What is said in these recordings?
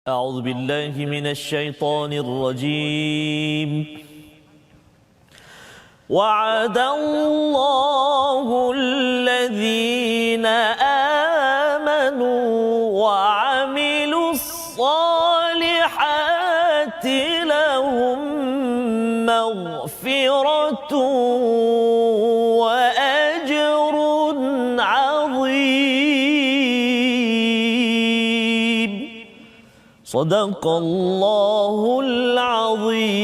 أعوذ بالله من الشيطان الرجيم. وعد الله الذين آمنوا وعملوا الصالحات لهم مغفرة وأجر عظيم. صدق الله العظيم.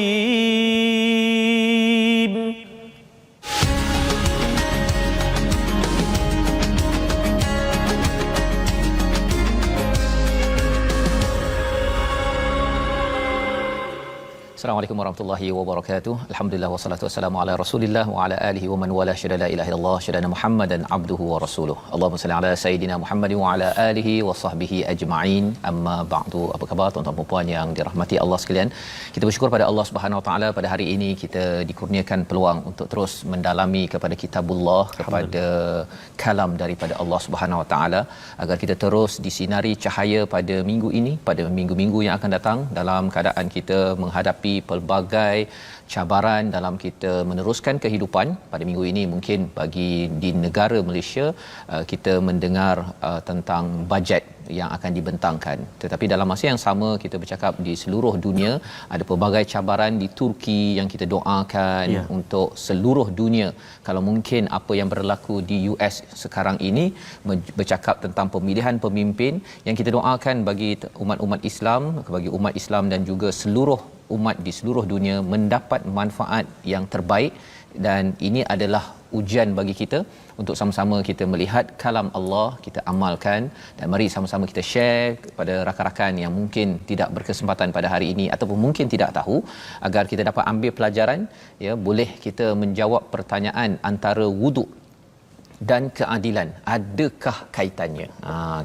Assalamualaikum warahmatullahi wabarakatuh. Alhamdulillah wassalatu wassalamu ala Rasulillah wa ala alihi wa man wala syada la ilaha illallah syada Muhammadan abduhu wa rasuluh. Allahumma salli ala sayidina Muhammad wa ala alihi wa sahbihi ajma'in. Amma ba'du. Apa khabar tuan-tuan dan puan yang dirahmati Allah sekalian? Kita bersyukur pada Allah Subhanahu wa taala pada hari ini kita dikurniakan peluang untuk terus mendalami kepada kitabullah, kepada kalam daripada Allah Subhanahu wa taala agar kita terus disinari cahaya pada minggu ini, pada minggu-minggu yang akan datang dalam keadaan kita menghadapi pelbagai cabaran dalam kita meneruskan kehidupan. Pada minggu ini mungkin bagi di negara Malaysia kita mendengar tentang bajet yang akan dibentangkan, tetapi dalam masa yang sama kita bercakap di seluruh dunia ada pelbagai cabaran. Di Turki yang kita doakan untuk seluruh dunia. Kalau mungkin apa yang berlaku di US sekarang ini bercakap tentang pemilihan pemimpin, yang kita doakan bagi umat-umat Islam, bagi umat Islam dan juga seluruh umat di seluruh dunia mendapat manfaat yang terbaik. Dan ini adalah ujian bagi kita untuk sama-sama kita melihat kalam Allah, kita amalkan, dan mari sama-sama kita share kepada rakan-rakan yang mungkin tidak berkesempatan pada hari ini ataupun mungkin tidak tahu, agar kita dapat ambil pelajaran. Ya, boleh kita menjawab pertanyaan antara wuduk dan keadilan, adakah kaitannya?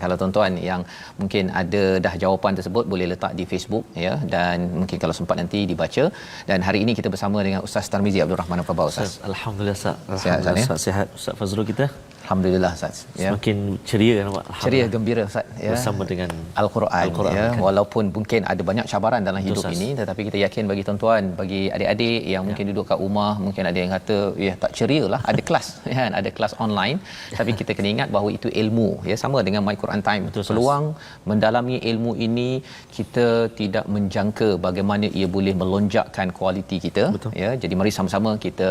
Kalau tuan-tuan yang mungkin ada dah jawapan tersebut boleh letak di Facebook, ya, dan mungkin kalau sempat nanti dibaca. Dan hari ini kita bersama dengan Ustaz Tarmizi Abdul Rahman. Apa khabar Ustaz? Alhamdulillah Ustaz. Alhamdulillah Sihat Ustaz Fazrul kita. Alhamdulillah Ustaz, ya. Semakin ceria kan Pak. Ceria gembira Ustaz, ya. Bersama dengan Al-Quran, ya. kan. Walaupun mungkin ada banyak cabaran dalam hidup Ustaz ini, tetapi kita yakin bagi tuan-tuan, bagi adik-adik yang mungkin duduk kat rumah, mungkin ada yang kata ya tak ceria lah, ada kelas kan, ada kelas online. Tapi kita kena ingat bahawa itu ilmu, ya, sama dengan My Quran Time. Peluang mendalami ilmu ini kita tidak menjangka bagaimana ia boleh melonjakkan kualiti kita. Ya, jadi mari sama-sama kita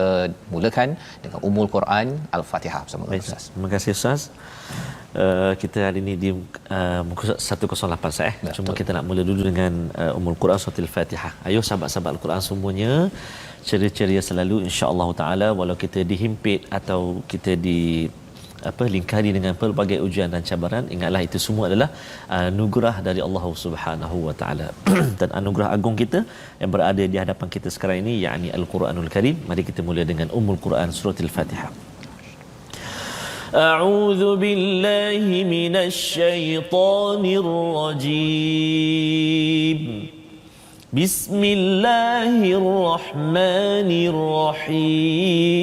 mulakan dengan Ummul Quran Al-Fatihah bersama Ustaz. Terima kasih Ustaz. Kita hari ini di muka 108 Ustaz. Cuma kita nak mula dulu dengan Ummul Quran Surah Al-Fatihah. Ayo sahabat-sahabat Al-Quran semuanya, ceria-ceria selalu insya-Allah taala, walau kita dihimpit atau kita di lingkari dengan pelbagai ujian dan cabaran. Ingatlah itu semua adalah anugerah dari Allah Subhanahu wa taala. Dan anugerah agung kita yang berada di hadapan kita sekarang ini, yakni Al-Quranul Karim. Mari kita mula dengan Ummul Quran Surah Al-Fatihah. أعوذ بالله من الشيطان الرجيم. بسم الله الرحمن الرحيم.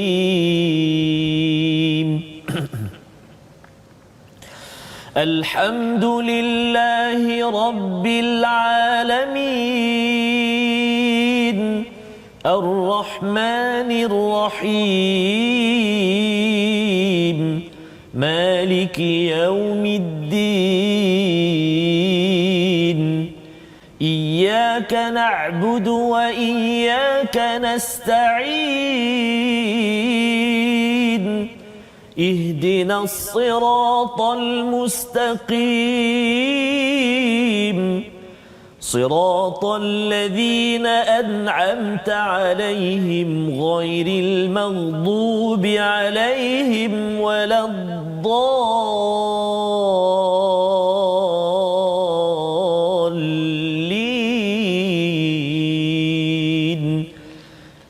الحمد لله رب العالمين الرحمن الرحيم مالك يوم الدين إياك نعبد وإياك نستعين اهدنا الصراط المستقيم صراط الذين أنعمت عليهم غير المغضوب عليهم ولا الضالين.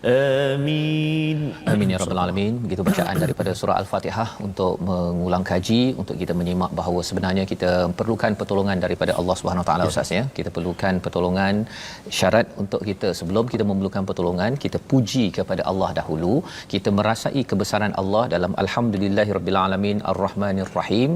آمين. Amin ya rabbal alamin. begitu bacaan daripada surah Al-Fatihah untuk mengulang kaji, untuk kita menyimak bahawa sebenarnya kita perlukan pertolongan daripada Allah Subhanahu Wa Taala Ustaz ya. Kita perlukan pertolongan, syarat untuk kita sebelum kita memerlukan pertolongan, kita puji kepada Allah dahulu, kita merasai kebesaran Allah dalam alhamdulillahirabbil alamin arrahmanir rahim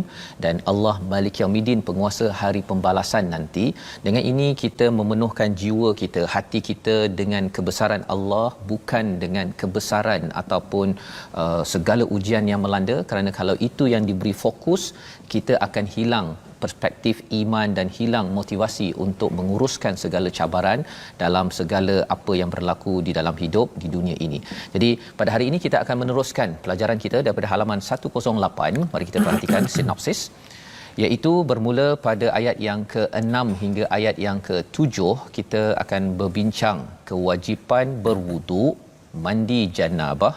dan Allah Malik Yaumiddin, penguasa hari pembalasan nanti. Dengan ini kita memenuhkan jiwa kita, hati kita dengan kebesaran Allah, bukan dengan kebesaran ataupun segala ujian yang melanda, kerana kalau itu yang diberi fokus, kita akan hilang perspektif iman dan hilang motivasi untuk menguruskan segala cabaran dalam segala apa yang berlaku di dalam hidup di dunia ini. Jadi pada hari ini kita akan meneruskan pelajaran kita daripada halaman 108. Mari kita perhatikan sinopsis, iaitu bermula pada ayat yang ke-6 hingga ayat yang ke-7. Kita akan berbincang kewajipan berwuduk, mandi janabah,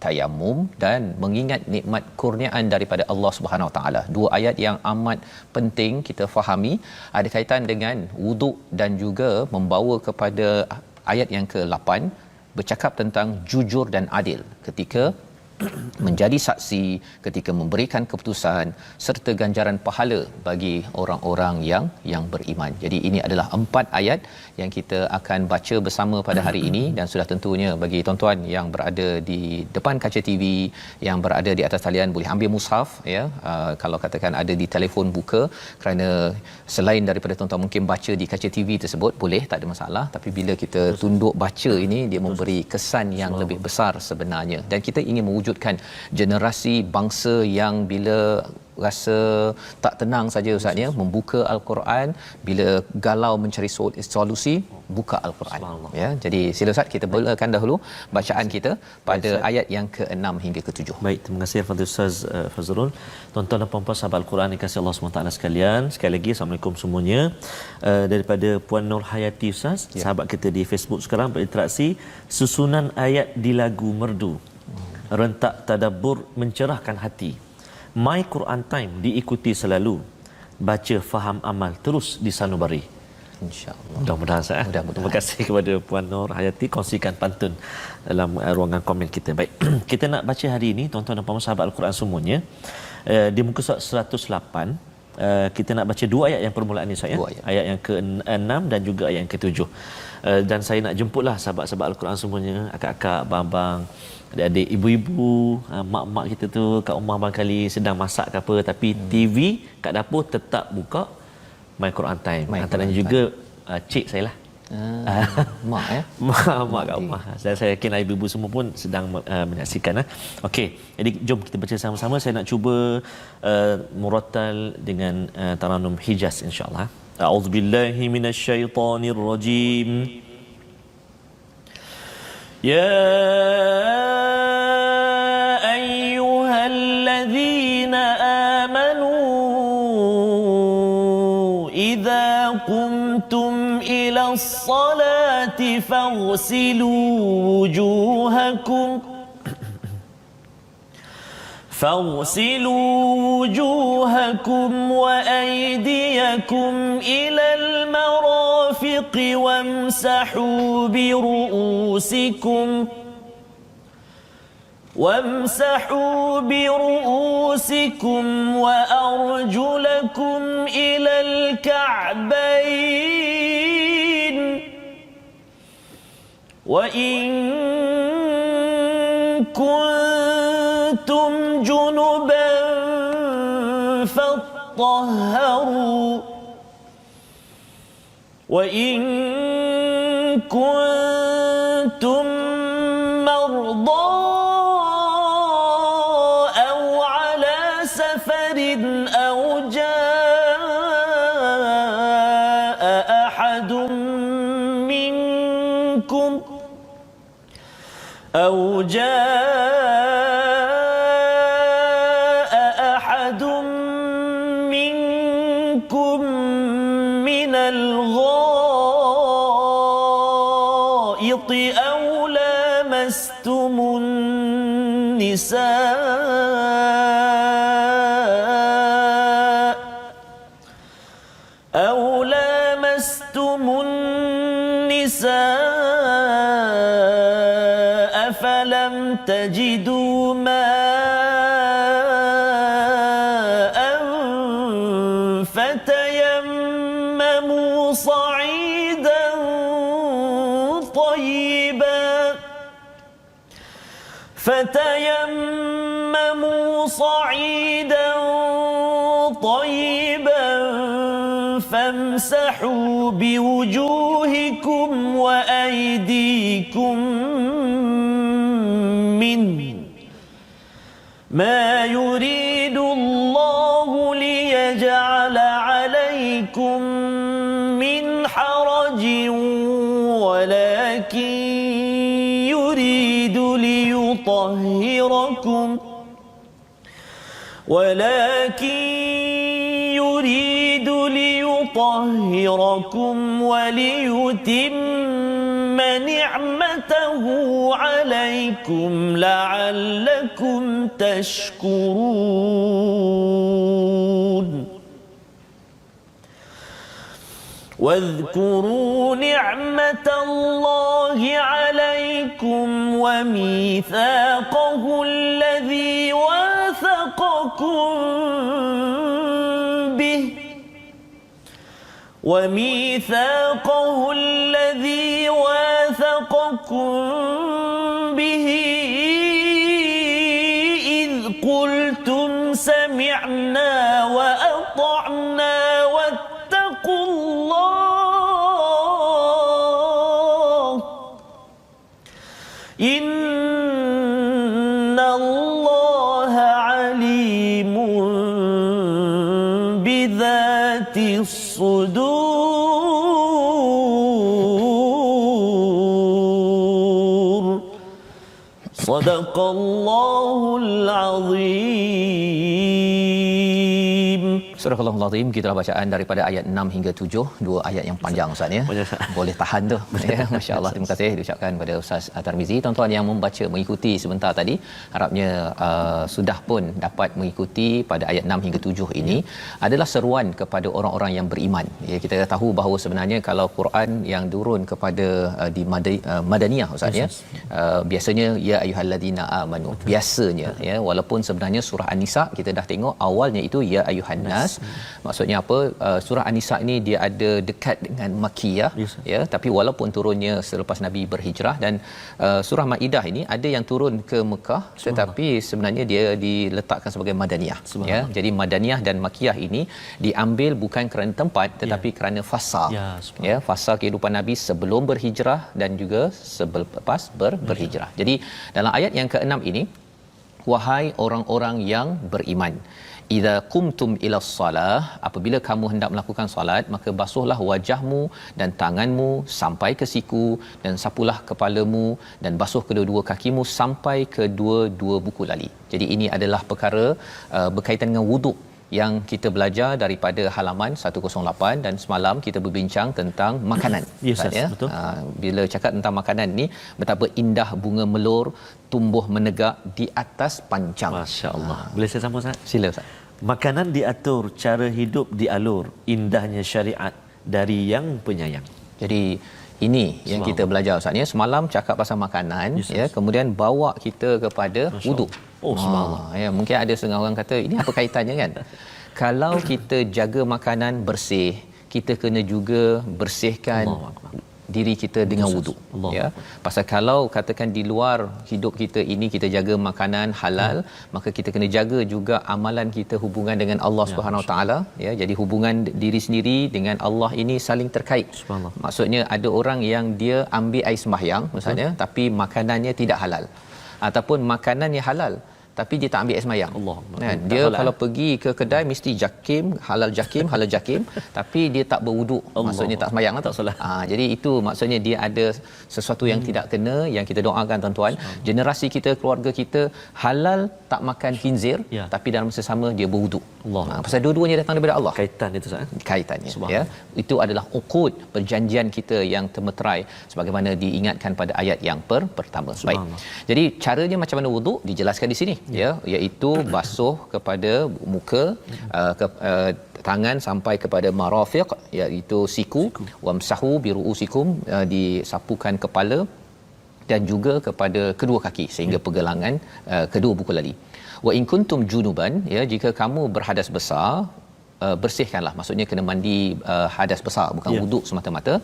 tayamum dan mengingat nikmat kurniaan daripada Allah Subhanahu Wa Taala. Dua ayat yang amat penting kita fahami, ada kaitan dengan wuduk dan juga membawa kepada ayat yang ke-8 bercakap tentang jujur dan adil ketika menjadi saksi, ketika memberikan keputusan, serta ganjaran pahala bagi orang-orang yang beriman. Jadi ini adalah 4 ayat yang kita akan baca bersama pada hari ini, dan sudah tentunya bagi tuan-tuan yang berada di depan kaca TV, yang berada di atas talian, boleh ambil mushaf ya. Kalau katakan ada di telefon, buka, kerana selain daripada tuan-tuan mungkin baca di kaca TV tersebut, boleh, tak ada masalah, tapi bila kita tunduk baca ini, dia memberi kesan yang lebih besar sebenarnya. Dan kita ingin mewujudkan generasi bangsa yang bila rasa tak tenang saja Ustaz ya, membuka al-Quran, bila galau mencari solusi, buka al-Quran ya. Jadi sila Ustaz, kita mulakan dahulu bacaan kita pada ayat yang ke-6 hingga ke-7. Baik, terima kasih Fadil Ustaz Fazrul. Tuan-tuan dan puan-puan sahabat Al-Quran dikasihi Allah SWT sekalian, sekali lagi Assalamualaikum semuanya. Daripada Puan Nur Hayati Ustaz, sahabat kita di Facebook sekarang berinteraksi, susunan ayat di lagu merdu, rentak tadabbur mencerahkan hati. My Quran Time diikuti selalu, baca faham amal terus disanubari. InsyaAllah. Mudah-mudahan saya. Terima kasih kepada Puan Nur Hayati, kongsikan pantun dalam ruangan komen kita. Baik, kita nak baca hari ini tuan-tuan dan puan-puan sahabat Al-Quran semuanya, di muka surat 108. Kita nak baca 2 ayat yang permulaan ni saya. Ayat yang ke-6 dan juga ayat yang ke-7. Dan saya nak jemputlah sahabat-sahabat Al-Quran semuanya, akak-akak, abang-abang, adik-adik, ibu-ibu, mak-mak kita tu kat rumah barangkali sedang masak ke apa, tapi TV kat dapur tetap buka My Quran Time. Antaranya juga cik saya lah. Mak ya. Mak kat rumah. Saya yakin ibu-ibu semua pun sedang menyaksikan. Okey, jadi jom kita baca sama-sama. Saya nak cuba murattal dengan Taranum Hijaz insya-Allah. A'udzubillahi minasyaitonirrajim. يا أيها الذين آمنوا إذا قمتم إلى الصلاة فاغسلوا وجوهكم وأيديكم إلى المرافق وامسحوا برؤوسكم وأرجلكم إلى الكعبين وإن كنتم جنبا فاطهروا وإن كنتم مرضى أو على سفر أو جاء أحد منكم من الغائط أو لامستم النساء فلم تجدوا ماء فتيمموا صعيدا طيبا فامسحوا بوجوهكم وأيديكم منه ما يريد الله ليجعل عليكم من حرج ولكن يريد ليطهركم وليتم نعمته عليكم لعلكم تشكرون واذكروا نعمة الله عليكم وميثاقه الذي واثقكم به إذ قلتم سمعنا وأطعنا واتقوا الله إن الله عليم بذات الصدور صدق الله العظيم. Surah Al-Azim, gitulah bacaan daripada ayat 6 hingga 7, dua ayat yang panjang Ustaz ya. Boleh tahan tu. Ya, masya-Allah. Terima kasih diucapkan kepada Ustaz Tarmizi. Tuan-tuan yang membaca mengikuti sebentar tadi, harapnya sudah pun dapat mengikuti pada ayat 6 hingga 7 ini adalah seruan kepada orang-orang yang beriman. Ya, kita tahu bahawa sebenarnya kalau Quran yang turun kepada di Madaniyah Ustaz ya. Biasanya ya ayyuhallazina amanu. Biasanya ya, walaupun sebenarnya surah An-Nisa kita dah tengok awalnya itu ya ayyuhan nas. Maksudnya apa? Surah An-Nisa ni dia ada dekat dengan Makkiyah ya, tapi walaupun turunnya selepas Nabi berhijrah, dan surah Maidah ini ada yang turun ke Mekah tetapi sebenarnya dia diletakkan sebagai Madaniyah ya. Jadi Madaniyah dan Makkiyah ini diambil bukan kerana tempat tetapi kerana fasa ya, fasa kehidupan Nabi sebelum berhijrah dan juga selepas berhijrah. Jadi dalam ayat yang ke-6 ini, wahai orang-orang yang beriman, idza qumtum ila shalah, apabila kamu hendak melakukan solat, maka basuhlah wajahmu dan tanganmu sampai ke siku, dan sapulah kepalamu dan basuh kedua-dua kakimu sampai ke dua-dua buku lali. Jadi ini adalah perkara berkaitan dengan wuduk yang kita belajar daripada halaman 108, dan semalam kita berbincang tentang makanan. Ya, betul. Bila cakap tentang makanan ni, betapa indah bunga melur tumbuh menegak di atas pancang. Masya-Allah. Boleh saya sambung Ustaz? Sila Ustaz. Makanan diatur, cara hidup dialur, indahnya syariat dari yang penyayang. Jadi ini yang kita belajar Ustaz ya. Semalam cakap pasal makanan ya, kemudian bawa kita kepada wuduk. Oh, subhanallah. Ya, mungkin ada setengah orang kata ini apa kaitannya kan? Kalau kita jaga makanan bersih, kita kena juga bersihkan diri kita dengan wuduk ya. Pasal kalau katakan di luar hidup kita ini kita jaga makanan halal, maka kita kena jaga juga amalan kita, hubungan dengan Allah Subhanahu Wa Taala ya. Jadi hubungan diri sendiri dengan Allah ini saling terkait. Maksudnya ada orang yang dia ambil air sembahyang misalnya, tapi makanannya tidak halal, ataupun makanannya halal tapi dia tak ambil air sembahyang. Kan? Dia kalau pergi ke kedai mesti jakim, halal jakim, tapi dia tak berwuduk. Maksudnya tak sembahyang lah, tak solat. Jadi itu maksudnya dia ada sesuatu yang tidak kena, yang kita doakan tuan-tuan. Generasi kita, keluarga kita halal tak makan khinzir, tapi dalam masa sama dia berwuduk. Pasal dua-duanya datang daripada Allah. Kaitan itu Ustaz. Kaitannya ya. Itu adalah uqud, perjanjian kita yang termeterai sebagaimana diingatkan pada ayat yang pertama. Baik. Jadi caranya macam mana wuduk dijelaskan di sini ya, iaitu basuh kepada muka, tangan sampai kepada marafiq, iaitu siku, wamsahu biruusikum, disapukan kepala, dan juga kepada kedua kaki sehingga pergelangan kedua buku lali. Wa in kuntum junuban, ya, jika kamu berhadas besar, bersihkanlah, maksudnya kena mandi hadas besar, bukan wuduk semata-mata.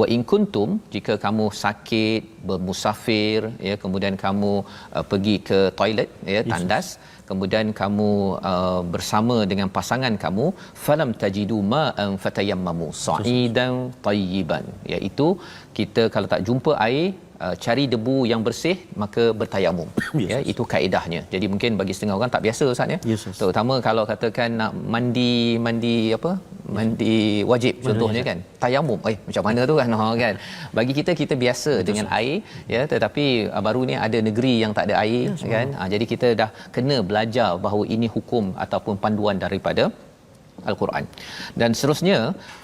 Wa in kuntum, jika kamu sakit, bermusafir, ya, kemudian kamu pergi ke toilet, ya, tandas, kemudian kamu bersama dengan pasangan kamu, falam tajidu ma'an fatayammamu sa'idan tayyiban, iaitu kita kalau tak jumpa air, cari debu yang bersih, maka bertayamum. Ya, itu kaedahnya. Jadi mungkin bagi setengah orang tak biasa, Ustaz, ya. Terutama kalau katakan nak mandi wajib contohnya kan, tayamum, macam mana tu kan. Bagi kita biasa dengan air, ya, tetapi baru ni ada negeri yang tak ada air, kan. Jadi kita dah kena belajar bahawa ini hukum ataupun panduan daripada Al-Quran. Dan seterusnya,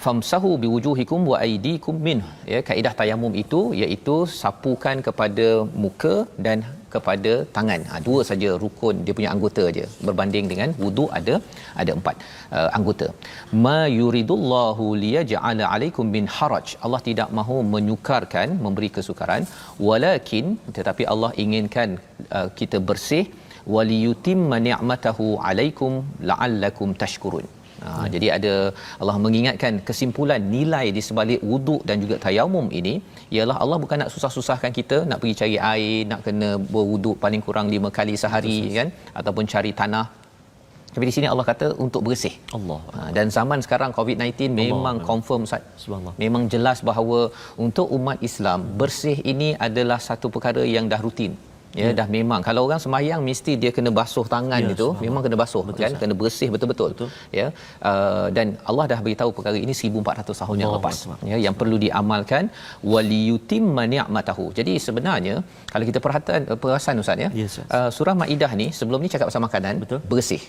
famsahu biwujuhikum wa aydikum min, ya, kaedah tayamum itu iaitu sapukan kepada muka dan kepada tangan. Dua saja rukun dia punya anggota aja, berbanding dengan wudu ada 4 anggota. Ma yuridullahu liyaj'ala 'alaikum min haraj. Allah tidak mahu menyukarkan, memberi kesukaran, walakin, tetapi Allah inginkan kita bersih, waliyutimma ni'matahu 'alaikum la'allakum tashkurun. Jadi ada Allah mengingatkan kesimpulan nilai di sebalik wuduk dan juga tayamum ini ialah Allah bukan nak susah-susahkan kita nak pergi cari air, nak kena berwuduk paling kurang 5 kali sehari, kan, ataupun cari tanah. Tapi di sini Allah kata untuk bersih. Allah. Dan zaman sekarang COVID-19 memang confirm, Ustaz. Subhanallah. Memang jelas bahawa untuk umat Islam, bersih ini adalah satu perkara yang dah rutin. Ya, dah memang kalau orang sembahyang mesti dia kena basuh tangan, itu memang kena basuh, betul, kan, kena bersih betul-betul. Ya, dan Allah dah beritahu perkara ini 1400 tahun yang lepas, ya, yang perlu diamalkan, waliyutimma ni'matahu. Jadi sebenarnya kalau kita perasan, Ustaz, ya, surah Maidah ni sebelum ni cakap pasal makanan, bersih.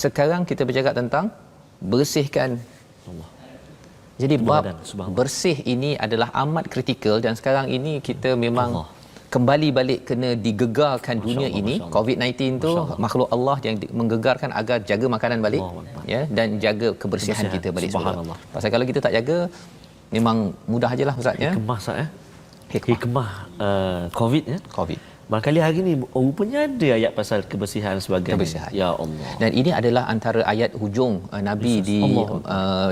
Sekarang kita bercakap tentang bersihkan Allah. Jadi bab bersih ini adalah amat kritikal, dan sekarang ini kita memang kembali balik kena digegarkan dunia ini. COVID-19 tu makhluk Allah yang menggegarkan agar jaga makanan balik, ya, dan jaga kebersihan kita balik semula. Pasal kalau kita tak jaga, memang mudah ajalah, Ustaz, ya. Hikmah COVID, ya. COVID. Barangkali hari ni rupanya ada ayat pasal kebersihan sebagai ya Allah. Dan ini adalah antara ayat hujung Nabi di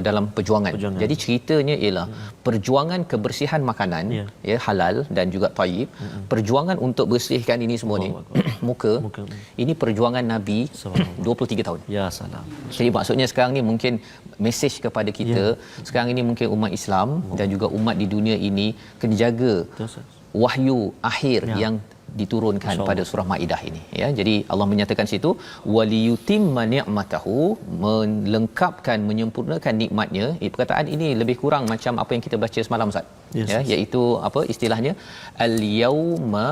dalam perjuangan. Jadi ceritanya ialah perjuangan kebersihan makanan, ya, halal dan juga tayyib. Perjuangan untuk bersihkan ini semua ni muka. Ini perjuangan Nabi 23 tahun. Ya salam. Jadi maksudnya sekarang ni mungkin mesej kepada kita, sekarang ini mungkin umat Islam dan juga umat di dunia ini kena jaga wahyu akhir yang diturunkan pada surah Maidah ini, ya. Jadi Allah menyatakan situ waliyutimma ni'matahu, melengkapkan, menyempurnakan nikmatnya. Perkataan ini lebih kurang macam apa yang kita baca semalam, Ustaz, ya, iaitu apa istilahnya, al-yauma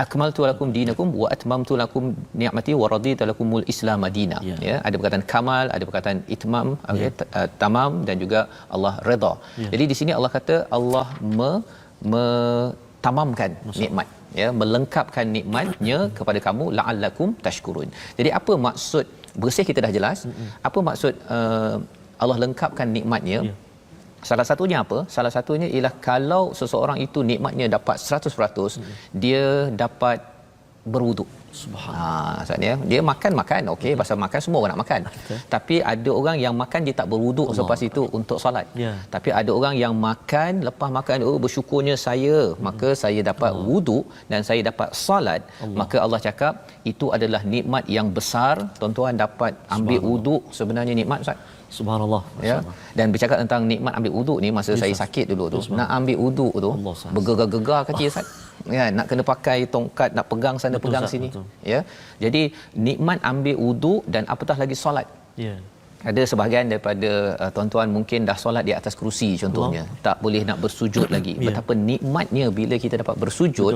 akmaltu lakum dinakum wa atmamtu lakum ni'mati wa raditu lakumul islam madina, ya. Ada perkataan kamal, ada perkataan itmam, tamam, dan juga Allah redha. Jadi di sini Allah kata Allah tamamkan nikmat, ya, melengkapkan nikmatnya kepada kamu, la'allakum tashkurun. Jadi apa maksud bersih kita dah jelas. Apa maksud Allah lengkapkan nikmatnya? Salah satunya apa? Salah satunya ialah kalau seseorang itu nikmatnya dapat 100%, dia dapat berwuduk. Subhanallah. Dia makan, okey, pasal makan semua orang nak makan. Tapi ada orang yang makan dia tak berwuduk selepas itu untuk solat. Tapi ada orang yang makan, lepas makan, bersyukurnya saya, maka saya dapat wuduk dan saya dapat solat. Maka Allah cakap itu adalah nikmat yang besar. Tuan-tuan dapat ambil wuduk, sebenarnya nikmat, Ustaz. Subhanallah. Ya. Dan bercakap tentang nikmat ambil wuduk ni, masa saya sakit dulu tu, nak ambil wuduk tu bergegar-gegar kaki, Ustaz. Ya, nak kena pakai tongkat, nak pegang sana, pegang sini. Ya. Jadi nikmat ambil wuduk dan apatah lagi solat. Ya. Ada sebahagian daripada tuan-tuan mungkin dah solat di atas kerusi contohnya, tak boleh nak bersujud lagi. Betapa nikmatnya bila kita dapat bersujud.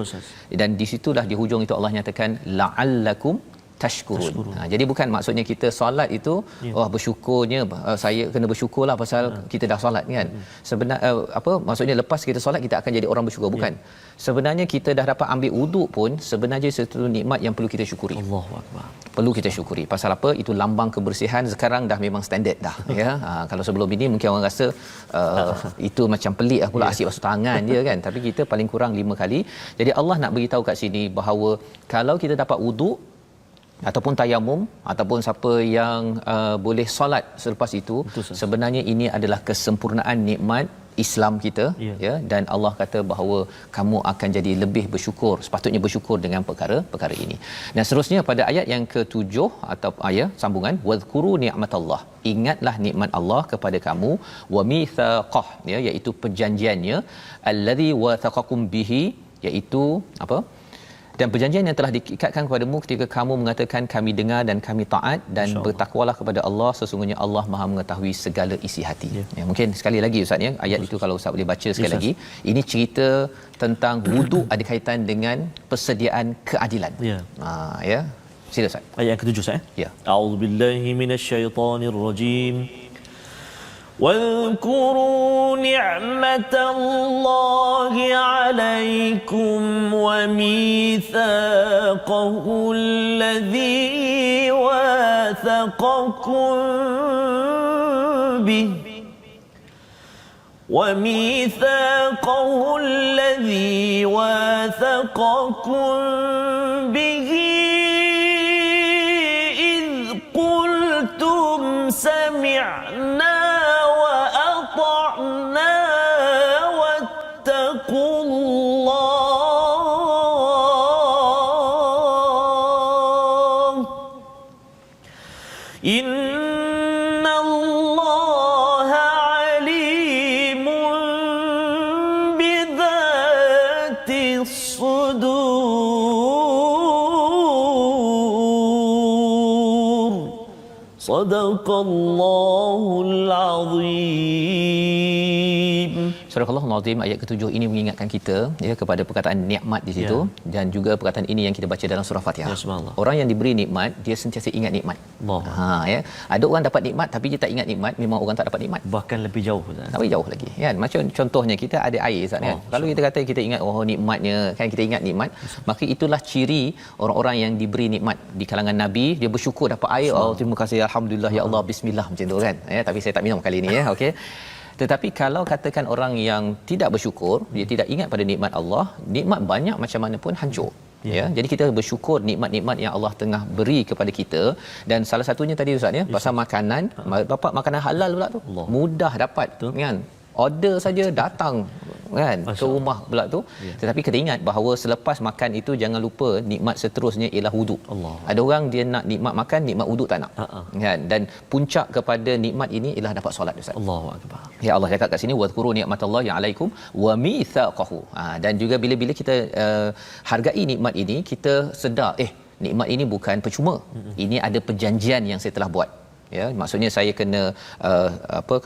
Dan di situlah di hujung itu Allah nyatakan la'allakum tashkurun. Jadi bukan maksudnya kita solat itu bersyukurnya, saya kena bersyukurlah pasal kita dah solat, kan. Sebenarnya maksudnya lepas kita solat kita akan jadi orang bersyukur, bukan. Sebenarnya kita dah dapat ambil wuduk pun sebenarnya satu nikmat yang perlu kita syukuri. Allahuakbar. Perlu kita syukuri. Pasal apa? Itu lambang kebersihan. Sekarang dah memang standard dah, ya. Kalau sebelum ini mungkin orang rasa itu macam pelik lah pula, asyik basuh tangan dia, kan. Tapi kita paling kurang 5 kali. Jadi Allah nak beritahu kat sini bahawa kalau kita dapat wuduk, ataupun tayamum ataupun siapa yang boleh solat selepas itu, sebenarnya ini adalah kesempurnaan nikmat Islam kita, ya, dan Allah kata bahawa kamu akan jadi lebih bersyukur, sepatutnya bersyukur dengan perkara-perkara ini. Dan seterusnya pada ayat yang ke-7 atau ayat sambungan, wadhkuru ni'matallah, ingatlah nikmat Allah kepada kamu, wa mitsaqah, ya, iaitu perjanjiannya, allazi wathaqakum bihi, iaitu apa? Dan perjanjian yang telah diikatkan kepadamu ketika kamu mengatakan kami dengar dan kami taat, dan bertakwalah kepada Allah, sesungguhnya Allah Maha mengetahui segala isi hati. Ya, mungkin sekali lagi Ustaz, ya, ayat itu kalau Ustaz boleh baca sekali lagi. Ini cerita tentang wudu ada kaitan dengan persediaan keadilan. Ya. Sila Ustaz. Ayat yang ke-7 Ustaz. Ya. A'udzubillahi minasyaitonirrajim. واذكروا نعمة الله عليكم وميثاقه الذي واثقكم به إذ قلتم سمعنا وأطعنا واتقوا الله إن الله عليم بذات الصدور صدق الله العظيم. Surah Al-Azim ayat ke-7 ini mengingatkan kita, ya, kepada perkataan nikmat di situ, dan juga perkataan ini yang kita baca dalam surah Fatihah. Orang yang diberi nikmat dia sentiasa ingat nikmat. Ya. Ada orang dapat nikmat tapi dia tak ingat nikmat, memang orang tak dapat nikmat. Bahkan lebih jauh. Lebih jauh lagi. Kan? Macam contohnya kita ada air Ustaz, kan? Kalau kita kata kita ingat nikmatnya, kan, kita ingat nikmat, maka itulah ciri orang-orang yang diberi nikmat di kalangan Nabi, dia bersyukur dapat air. Terima kasih, alhamdulillah, ya Allah, bismillah, macam tu, kan. Ya, tapi saya tak minum kali ni, ya. Okey. Tetapi kalau katakan orang yang tidak bersyukur, dia tidak ingat pada nikmat Allah, nikmat banyak macam mana pun hancur. Ya, jadi kita bersyukur nikmat-nikmat yang Allah tengah beri kepada kita. Dan salah satunya tadi Ustaz, ya, pasal makanan, dapat makanan halal pula tu. Mudah dapat, kan. Order saja datang, kan, ke rumah pula tu. Tetapi kita ingat bahawa selepas makan itu jangan lupa nikmat seterusnya ialah wuduk. Ada orang dia nak nikmat makan, nikmat wuduk tak nak. Kan? Dan puncak kepada nikmat ini ialah dapat solat, Ustaz. Allahu akbar. Ya, Allah cakap kat sini wadhkuru ni'matallahi 'alaikum wa mitsaqahu. Dan juga bila-bila kita hargai nikmat ini, kita sedar nikmat ini bukan percuma. Ini ada perjanjian yang saya telah buat. Ya, maksudnya saya kena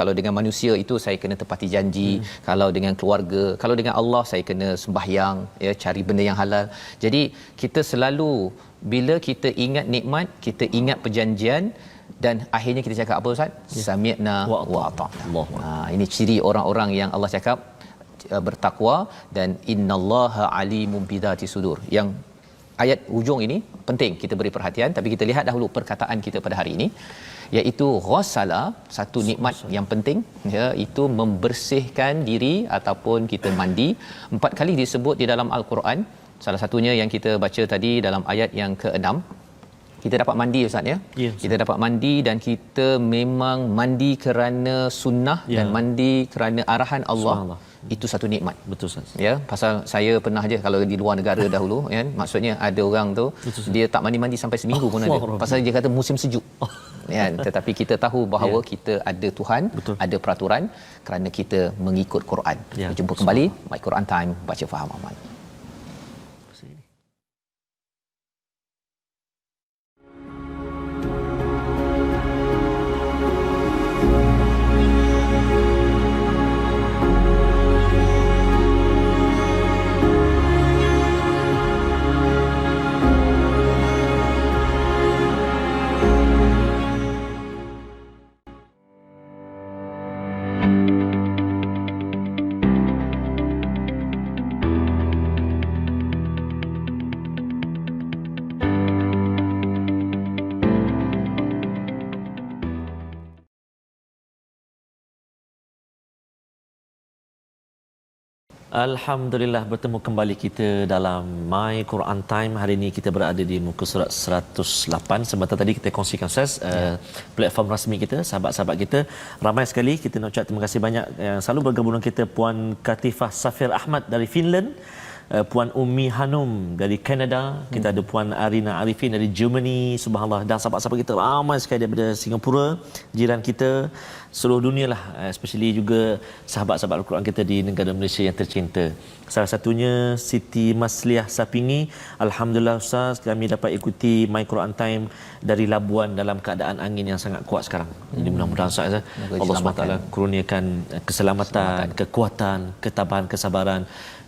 kalau dengan manusia itu saya kena tepati janji, kalau dengan keluarga, kalau dengan Allah saya kena sembahyang, ya, cari benda yang halal. Jadi kita selalu bila kita ingat nikmat, kita ingat perjanjian, dan akhirnya kita cakap apa Ustaz? Sami'na wa ata'na. Ini ciri orang-orang yang Allah cakap bertakwa, dan innallaha alimun bidzati sudur. Yang ayat hujung ini penting kita beri perhatian, tapi kita lihat dahulu perkataan kita pada hari ini, iaitu ghassala, satu nikmat yang penting, ya, itu membersihkan diri ataupun kita mandi. 4 kali disebut di dalam Al-Quran. Salah satunya yang kita baca tadi dalam ayat yang ke-6, kita dapat mandi Ustaz, ya. Kita dapat mandi, dan kita memang mandi kerana sunnah, dan mandi kerana arahan Allah. Itu satu nikmat. Betul Ustaz. Ya, pasal saya pernah je kalau di luar negara dahulu, kan, maksudnya ada orang tu dia tak mandi-mandi sampai seminggu pun ada. Pasal dia kata musim sejuk. Kan, tetapi kita tahu bahawa kita ada Tuhan, ada peraturan, kerana kita mengikut Quran. Jumpa kembali My Quran Time, baca faham amal. Alhamdulillah bertemu kembali kita dalam My Quran Time. Hari ini kita berada di muka surat 108. Sebentar tadi kita kongsikan platform rasmi kita, sahabat-sahabat kita. Ramai sekali, kita nak ucap terima kasih banyak yang selalu bergabung dengan kita. Puan Katifah Safir Ahmad dari Finland, Puan Ummi Hanum dari Kanada, kita ada Puan Arina Arifin dari Germany, subhanallah, dan sahabat-sahabat kita ramai sekali daripada Singapura, jiran kita, seluruh dunia lah, especially juga sahabat-sahabat Al-Quran kita di negara Malaysia yang tercinta. Salah satunya Siti Masliah Sapingi. Alhamdulillah Ustaz, kami dapat ikuti My Quran Time dari Labuan dalam keadaan angin yang sangat kuat sekarang. Jadi mudah-mudahan Ustaz, Allah SWT kurniakan keselamatan, kekuatan, ketabahan, kesabaran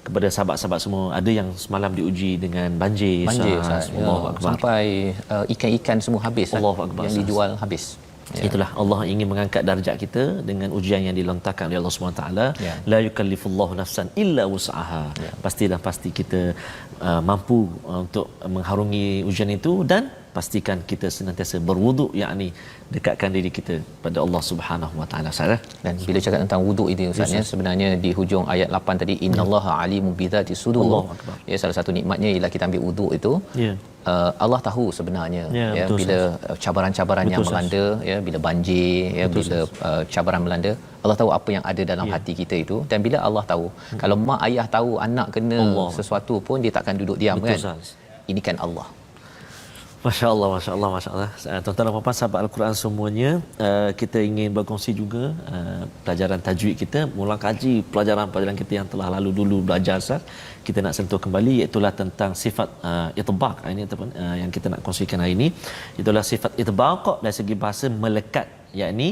kepada sahabat-sahabat semua. Ada yang semalam diuji dengan banjir Ustaz. Sampai ikan-ikan semua habis, yang dijual habis. Itulah Allah ingin mengangkat darjat kita dengan ujian yang dilontarkan oleh Allah SWT. La yukallifullahu nafsan illa wus'aha. Pasti kita mampu untuk mengharungi ujian itu, dan pastikan kita senantiasa berwuduk, yakni dekatkan diri kita pada Allah Subhanahu Wa Taala. Dan bila cakap tentang wuduk ini Ustaz, sebenarnya di hujung ayat 8 tadi, innallaha alimun bidzati sudur. Salah satu nikmatnya ialah kita ambil wuduk itu. Allah tahu sebenarnya bila cabaran-cabaran yang melanda, bila banjir, bila cabaran melanda, Allah tahu apa yang ada dalam hati kita itu. Dan bila Allah tahu, kalau mak ayah tahu anak kena sesuatu pun dia takkan duduk diam, kan? Ini kan Allah. Masya Allah, Masya Allah, Masya Allah. Tuan-tuan dan puan-puan sahabat Al-Quran semuanya, kita ingin berkongsi juga pelajaran tajwid kita, mulang kaji pelajaran-pelajaran kita yang telah lalu dulu belajar, Ustaz. Kita nak sentuh kembali, iaitulah tentang sifat itbaq. Ini yang kita nak kongsikan hari ini. Itulah sifat itbaq dari segi bahasa melekat, yakni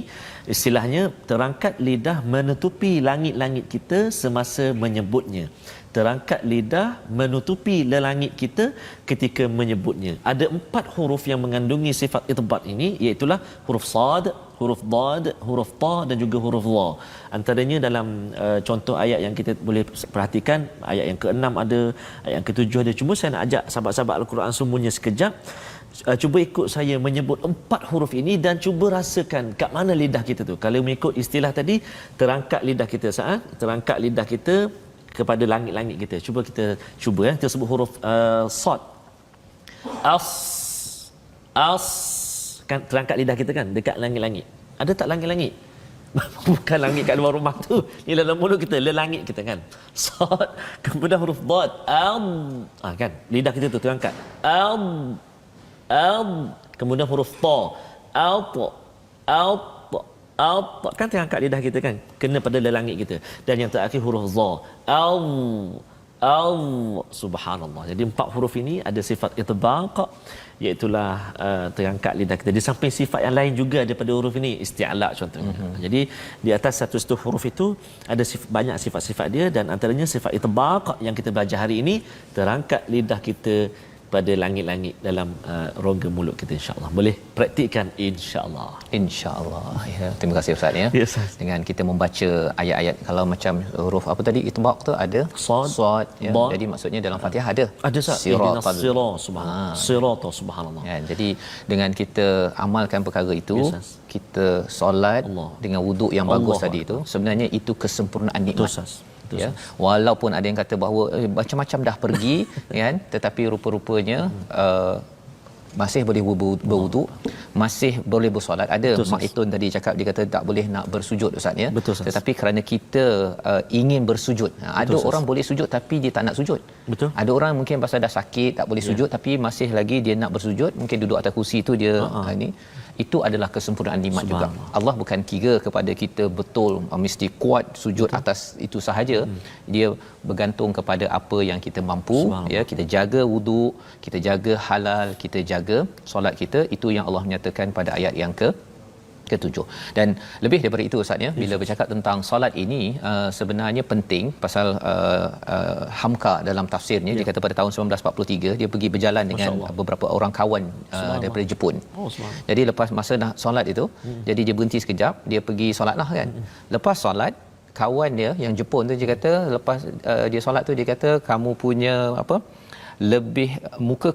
istilahnya terangkat lidah menutupi langit-langit kita semasa menyebutnya. Terangkat lidah menutupi langit kita ketika menyebutnya. Ada 4 huruf yang mengandungi sifat itbaq ini, iaitulah huruf sad, huruf dad, huruf ta dan juga huruf dha. Antaranya dalam contoh ayat yang kita boleh perhatikan, ayat yang ke-6 ada, ayat yang ke-7 ada. Cuma saya nak ajak sahabat-sahabat Al-Quran semuanya sekejap, cuba ikut saya menyebut 4 huruf ini dan cuba rasakan kat mana lidah kita tu. Kalau mengikut istilah tadi, terangkat lidah kita saat, terangkat lidah kita kepada langit-langit kita. Cuba kita kita sebut huruf sad. As kan terangkat lidah kita kan dekat langit-langit. Ada tak langit-langit? Bukan langit kat luar rumah tu. Ni dalam mulut kita, langit kita kan. Sad, kemudian huruf dad. Kan lidah kita tu terangkat. Kemudian huruf ta. Kan terangkat lidah kita kan, kena pada langit kita. Dan yang terakhir huruf za. Subhanallah. Jadi 4 huruf ini ada sifat itbaq, iaitulah terangkat lidah kita. Di samping sifat yang lain juga daripada huruf ini, isti'la contohnya. Jadi di atas satu huruf itu ada banyak sifat-sifat dia, dan antaranya sifat itbaq yang kita belajar hari ini, terangkat lidah kita pada langit-langit dalam rongga mulut kita, insya-Allah. Boleh praktikkan, insya-Allah. Insya-Allah. Ya, terima kasih Ustaz ya. Yes, dengan kita membaca ayat-ayat, kalau macam huruf apa tadi itbaq tu ada sad ya. Jadi maksudnya dalam Fatihah ada siratal subhanallah. Ya, jadi dengan kita amalkan perkara itu, kita solat dengan wuduk yang bagus tadi itu, sebenarnya itu kesempurnaan nikmat. Ya, walaupun ada yang kata bahawa macam-macam dah pergi kan, tetapi rupa-rupanya masih boleh berwuduk, masih boleh bersolat. Ada Mak Itun tadi cakap, dia kata tak boleh nak bersujud Ustaz ya. Tetapi kerana kita ingin bersujud. Ada orang boleh sujud tapi dia tak nak sujud. Ada orang mungkin pasal dah sakit tak boleh sujud, tapi masih lagi dia nak bersujud, mungkin duduk atas kursi tu dia ini. Itu adalah kesempurnaan nikmat juga. Allah bukan kira kepada kita betul mesti kuat sujud atas itu sahaja. Dia bergantung kepada apa yang kita mampu, ya. Kita jaga wuduk, kita jaga halal, kita jaga solat kita. Itu yang Allah menyatakan pada ayat yang ke-7. Dan lebih daripada itu Ustaz ya, bila bercakap tentang solat ini sebenarnya penting pasal Hamka dalam tafsirnya dia kata pada tahun 1943 dia pergi berjalan dengan beberapa orang kawan daripada Jepun. Jadi lepas masa nak solat itu, jadi dia berhenti sekejap, dia pergi solatlah kan. Lepas solat, kawan dia yang Jepun tu dia kata lepas dia solat tu dia kata kamu punya apa? Lebih muka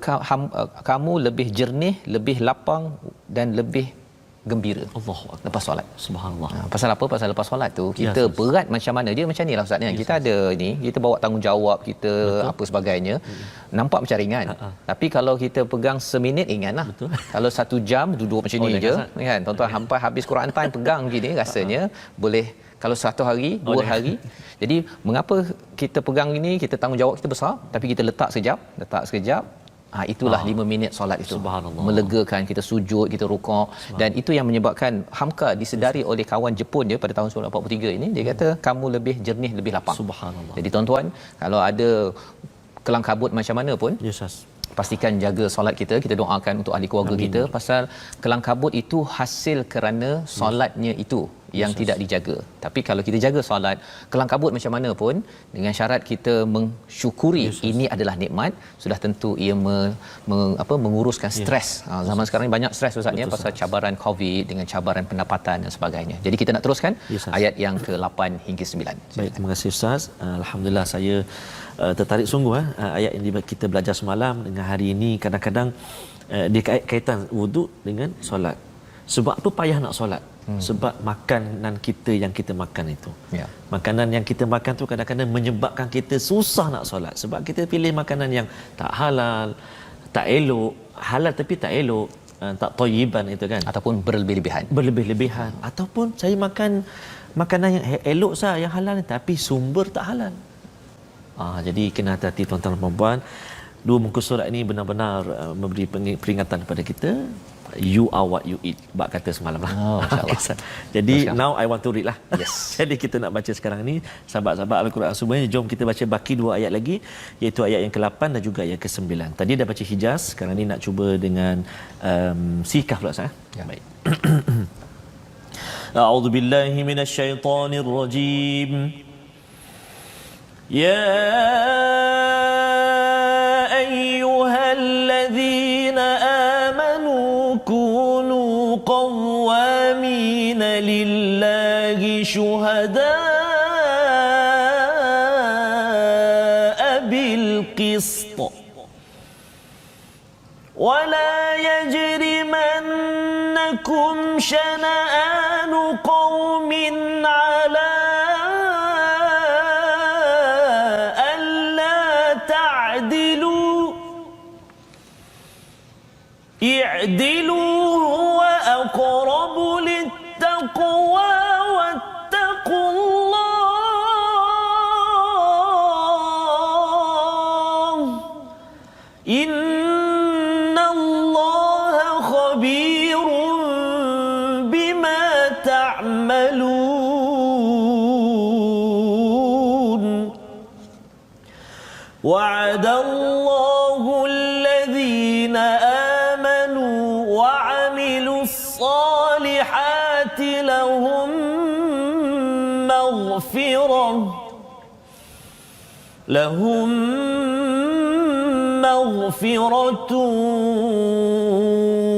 kamu lebih jernih, lebih lapang dan lebih gembira Allahu akbar. lepas solat. Subhanallah. Pasal apa? Pasal lepas solat tu kita berat macam mana dia macam nilah ustaz ni. Kita ada ni, kita bawa tanggungjawab kita. Betul. Apa sebagainya. Nampak macam ringan. Tapi kalau kita pegang seminit ringanlah. Kalau 1 jam duduk macam ni je kan. Tuan-tuan hampa habis Quran time pegang gini rasanya boleh kalau 1 hari, 2 hari. Jadi mengapa kita pegang ini, kita tanggungjawab kita besar tapi kita letak sekejap. Itulah 5 minit solat itu. Melegakan, kita sujud, kita rukuk, dan itu yang menyebabkan Hamka disedari oleh kawan Jepun dia pada tahun 1943 ini. Dia kata kamu lebih jernih, lebih lapang. Subhanallah. Jadi tuan-tuan, kalau ada kelang kabut macam mana pun, pastikan jaga solat kita doakan untuk ahli keluarga kita, pasal kelang kabut itu hasil kerana solatnya itu yang tidak dijaga. Tapi kalau kita jaga solat, kelang kabut macam mana pun, dengan syarat kita mensyukuri ini adalah nikmat, sudah tentu ia menguruskan stres. Zaman sekarang ni banyak stres ustaz ya, pasal cabaran Covid dengan cabaran pendapatan dan sebagainya. Jadi kita nak teruskan ayat yang ke-8 hingga 9. Baik, terima kasih ustaz. Alhamdulillah saya tertarik sungguh ayat yang kita belajar semalam dengan hari ini. Kadang-kadang dia kaitan wuduk dengan solat. Sebab apa payah nak solat? Sebab makanan kita yang kita makan itu. Makanan yang kita makan tu kadang-kadang menyebabkan kita susah nak solat. Sebab kita pilih makanan yang tak halal, tak elok, halal tapi tak elok, tak thayyiban itu kan, ataupun berlebih-lebihan. Ataupun saya makan makanan yang elok sah, yang halal tapi sumber tak halal. Jadi kena hati-hati tuan-tuan dan puan-puan. 2 muka surat ini benar-benar memberi peringatan kepada kita. You are what you eat. Bak kata semalam lah. Masya-Allah. Jadi now I want to read lah. Yes. Jadi kita nak baca sekarang ni, sahabat-sahabat Al-Quran semuanya, jom kita baca baki 2 ayat lagi, iaitu ayat yang ke-8 dan juga ayat ke-9. Tadi dah baca Hijaz, sekarang ni nak cuba dengan Sikah pula sah. Baik. A'udzu billahi minasyaitonir rajim. Ya ayyuhalladzina amanu kunu qawwamin lillahi syuhada'a bil qist wa la yajrimannakum shana'anu qawmin 'ala اعدلوا هو أقرب للتقوى واتقوا الله إن الله خبير بما تعملون وعد الله الذين وعملوا الصالحات لهم مغفرة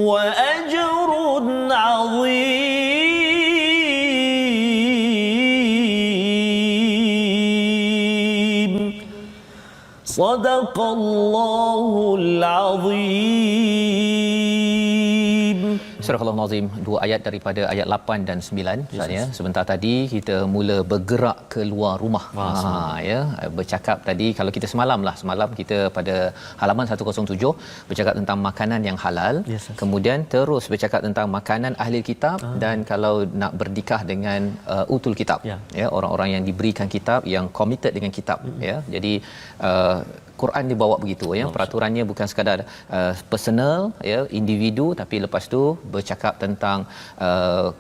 وأجر عظيم صدق الله العظيم. Surah Al-Nazim, 2 ayat daripada ayat 8 dan 9 Ustaz ya. Sebentar tadi kita mula bergerak keluar rumah. Ya, bercakap tadi kalau kita semalam kita pada halaman 107 bercakap tentang makanan yang halal. Kemudian terus bercakap tentang makanan ahli kitab dan kalau nak berdikah dengan utul kitab. Ya, orang-orang yang diberikan kitab, yang committed dengan kitab ya. Jadi Quran dibawa begitu ya, peraturannya bukan sekadar personal ya, individu, tapi lepas tu bercakap tentang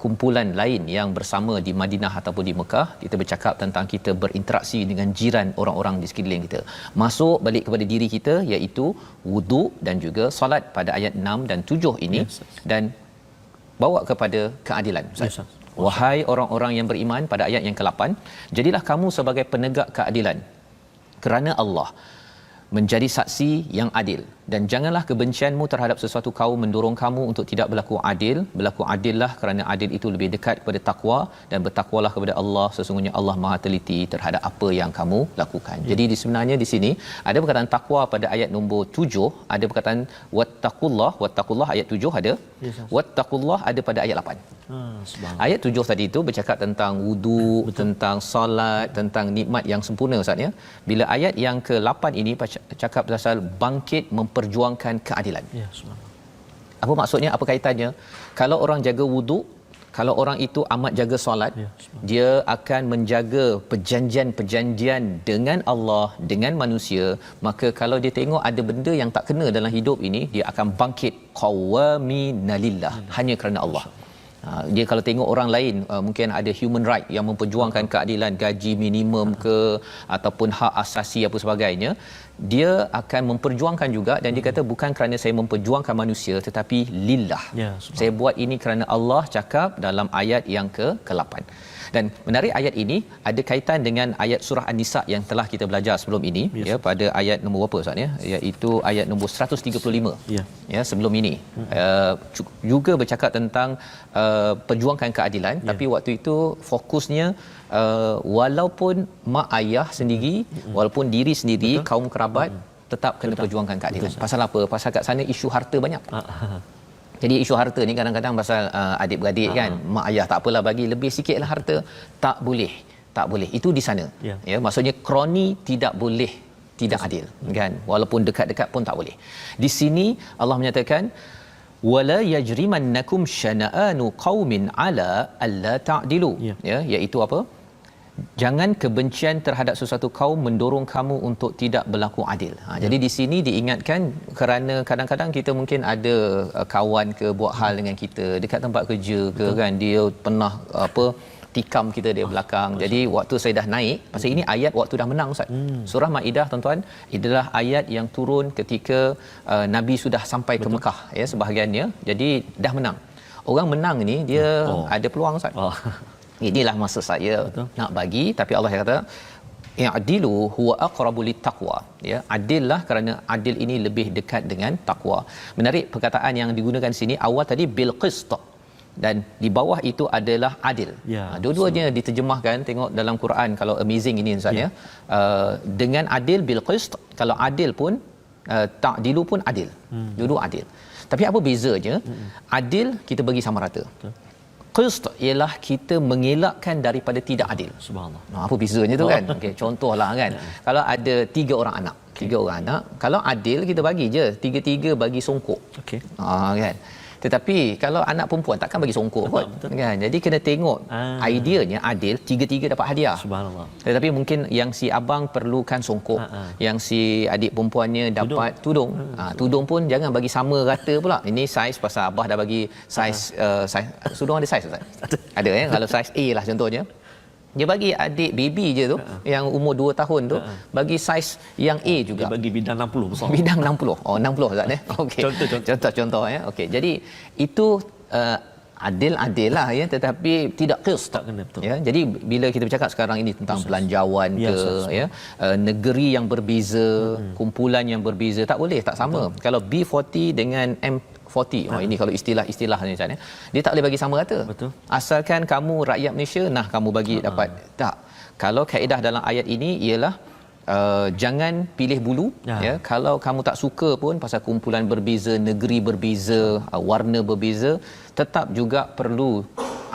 kumpulan lain yang bersama di Madinah ataupun di Mekah. Kita bercakap tentang kita berinteraksi dengan jiran, orang-orang di sekeliling kita. Masuk balik kepada diri kita, iaitu wuduk dan juga solat pada ayat 6 dan 7 ini, dan bawa kepada keadilan. Wahai orang-orang yang beriman, pada ayat yang ke-8, jadilah kamu sebagai penegak keadilan kerana Allah, menjadi saksi yang adil, dan janganlah kebencianmu terhadap sesuatu kaum mendorong kamu untuk tidak berlaku adil. Berlaku adillah kerana adil itu lebih dekat kepada takwa, dan bertakwalah kepada Allah, sesungguhnya Allah Maha teliti terhadap apa yang kamu lakukan. Jadi sebenarnya di sini ada perkataan takwa pada ayat nombor 7, ada perkataan wattaqullah ayat 7 ada, wattaqullah ada pada ayat 8. Ayat 7 tadi itu bercakap tentang wudu, tentang solat, tentang nikmat yang sempurna Ustaz ya. Bila ayat yang ke-8 ini cakap pasal bangkit memperjuangkan keadilan. Ya, subhanallah. Apa maksudnya? Apa kaitannya? Kalau orang jaga wudu, kalau orang itu amat jaga solat, dia akan menjaga perjanjian-perjanjian dengan Allah, dengan manusia. Maka kalau dia tengok ada benda yang tak kena dalam hidup ini, dia akan bangkit qawaminalillah, hanya kerana Allah. Dia kalau tengok orang lain mungkin ada human right yang memperjuangkan keadilan, gaji minimum ke ataupun hak asasi apa sebagainya, dia akan memperjuangkan juga, dan dia kata bukan kerana saya memperjuangkan manusia tetapi lillah. Saya buat ini kerana Allah, cakap dalam ayat yang ke-8. Dan menarik, ayat ini ada kaitan dengan ayat surah An-Nisa yang telah kita belajar sebelum ini, ya, pada ayat nombor berapa Ustaz ya, iaitu ayat nombor 135. Ya, sebelum ini juga bercakap tentang perjuangkan keadilan, tapi waktu itu fokusnya walaupun mak ayah sendiri, walaupun diri sendiri, kaum kerabat tetap kena perjuangkan keadilan. Pasal apa? Pasal kat sana isu harta banyak. Jadi isu harta ni kadang-kadang pasal adik-beradik kan, mak ayah tak apalah bagi lebih sikitlah harta, tak boleh itu di sana. Ya, maksudnya kroni tidak boleh tidak adil kan, walaupun dekat-dekat pun tak boleh. Di sini Allah menyatakan wala yajrimannakum syana'anu qaumin ala alla ta'dilu, ya, iaitu apa? Jangan kebencian terhadap sesuatu kaum mendorong kamu untuk tidak berlaku adil. Jadi di sini diingatkan kerana kadang-kadang kita mungkin ada kawan ke buat hal dengan kita dekat tempat kerja ke kan, dia pernah tikam kita dari belakang. Jadi waktu saya dah naik, pasal ini ayat waktu dah menang Ustaz. Surah Maidah tuan-tuan, adalah ayat yang turun ketika Nabi sudah sampai ke Mekah ya, sebahagiannya. Jadi dah menang. Orang menang ni dia ada peluang Ustaz. Inilah masa saya nak bagi, tapi Allah kata i'dilu huwa aqrabu littaqwa, ya, adillah kerana adil ini lebih dekat dengan takwa. Menarik perkataan yang digunakan sini, awal tadi bil qist dan di bawah itu adalah adil. Dua-duanya diterjemahkan, tengok dalam Quran kalau amazing ini Ustaz ya. Dengan adil bil qist, kalau adil pun ta'dilu pun adil. Dua-dua adil. Tapi apa bezanya? Adil kita bagi sama rata. Qist ialah kita mengelakkan daripada tidak adil. Subhanallah. Apa bezanya tu kan? Okey, contohlah kan. Kalau ada 3 orang anak, kalau adil kita bagi je 3-3 bagi songkok. Okey. Kan. Tetapi kalau anak perempuan takkan bagi songkok kot kan. Jadi kena tengok ideanya adil, 3-3 dapat hadiah. Subhanallah. Tetapi mungkin yang si abang perlukan songkok, yang si adik perempuannya dapat tudung. Tudung pun jangan bagi sama rata pula. Ini saiz pasal abah dah bagi saiz tudung ada saiz Ustaz? Ada ya. Kalau saiz A lah contohnya, dia bagi adik baby je tu yang umur 2 tahun tu bagi saiz yang A juga. Dia bagi bidang 60 besar. Bidang 60. 60 Ustaz ya. Okey. Contoh ya. Okey. Jadi itu adil lah ya, tetapi tidak qist. Tak kena, betul. Ya. Jadi bila kita bercakap sekarang ini tentang belanjawan ke ya, negeri yang berbeza, kumpulan yang berbeza, tak boleh, tak sama. Kalau B40 dengan M40, ini kalau istilah ni Ustaz ya, dia tak boleh bagi sama rata. Betul. Asalkan kamu rakyat Malaysia, nah kamu bagi dapat. Tak. Kalau kaedah dalam ayat ini ialah jangan pilih bulu ya. Kalau kamu tak suka pun pasal kumpulan berbeza, negeri berbeza, warna berbeza, tetap juga perlu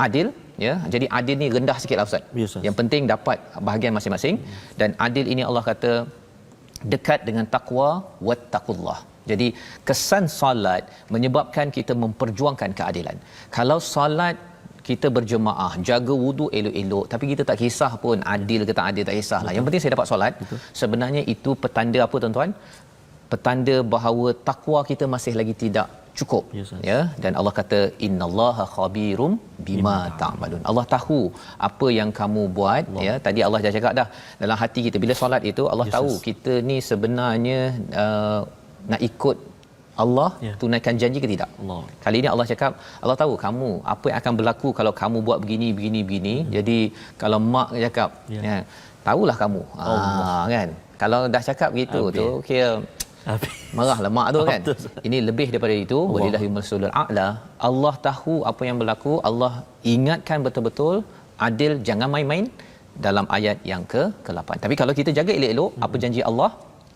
adil ya. Jadi adil ni rendah sikitlah Ustaz. Yang penting dapat bahagian masing-masing. Dan adil ini Allah kata dekat dengan takwa, wattaqullah. Jadi kesan solat menyebabkan kita memperjuangkan keadilan. Kalau solat kita berjemaah, jaga wudu elok-elok, tapi kita tak kisah pun adil ke tak adil, tak kisahlah. Yang penting saya dapat solat. Sebenarnya itu petanda apa tuan-tuan? Petanda bahawa takwa kita masih lagi tidak cukup. Ya, dan Allah kata innallaha khabirum bima ta'malun. Allah tahu apa yang kamu buat. Ya, tadi Allah dah cakap dah dalam hati kita bila solat itu Allah tahu kita ni sebenarnya nak ikut Allah, tunaikan janji ke tidak. Kali ini Allah cakap, Allah tahu kamu apa yang akan berlaku kalau kamu buat begini. Jadi kalau mak cakap tahulah kamu kan, Kalau dah cakap begitu Habis. tu kira Habis. marah lemak tu kan. Betul. Ini lebih daripada itu. Walillahil masalul a'la. Allah tahu apa yang berlaku. Allah ingatkan betul-betul, adil, jangan main-main dalam ayat yang ke-8. Tapi kalau kita jaga elok-elok apa janji Allah,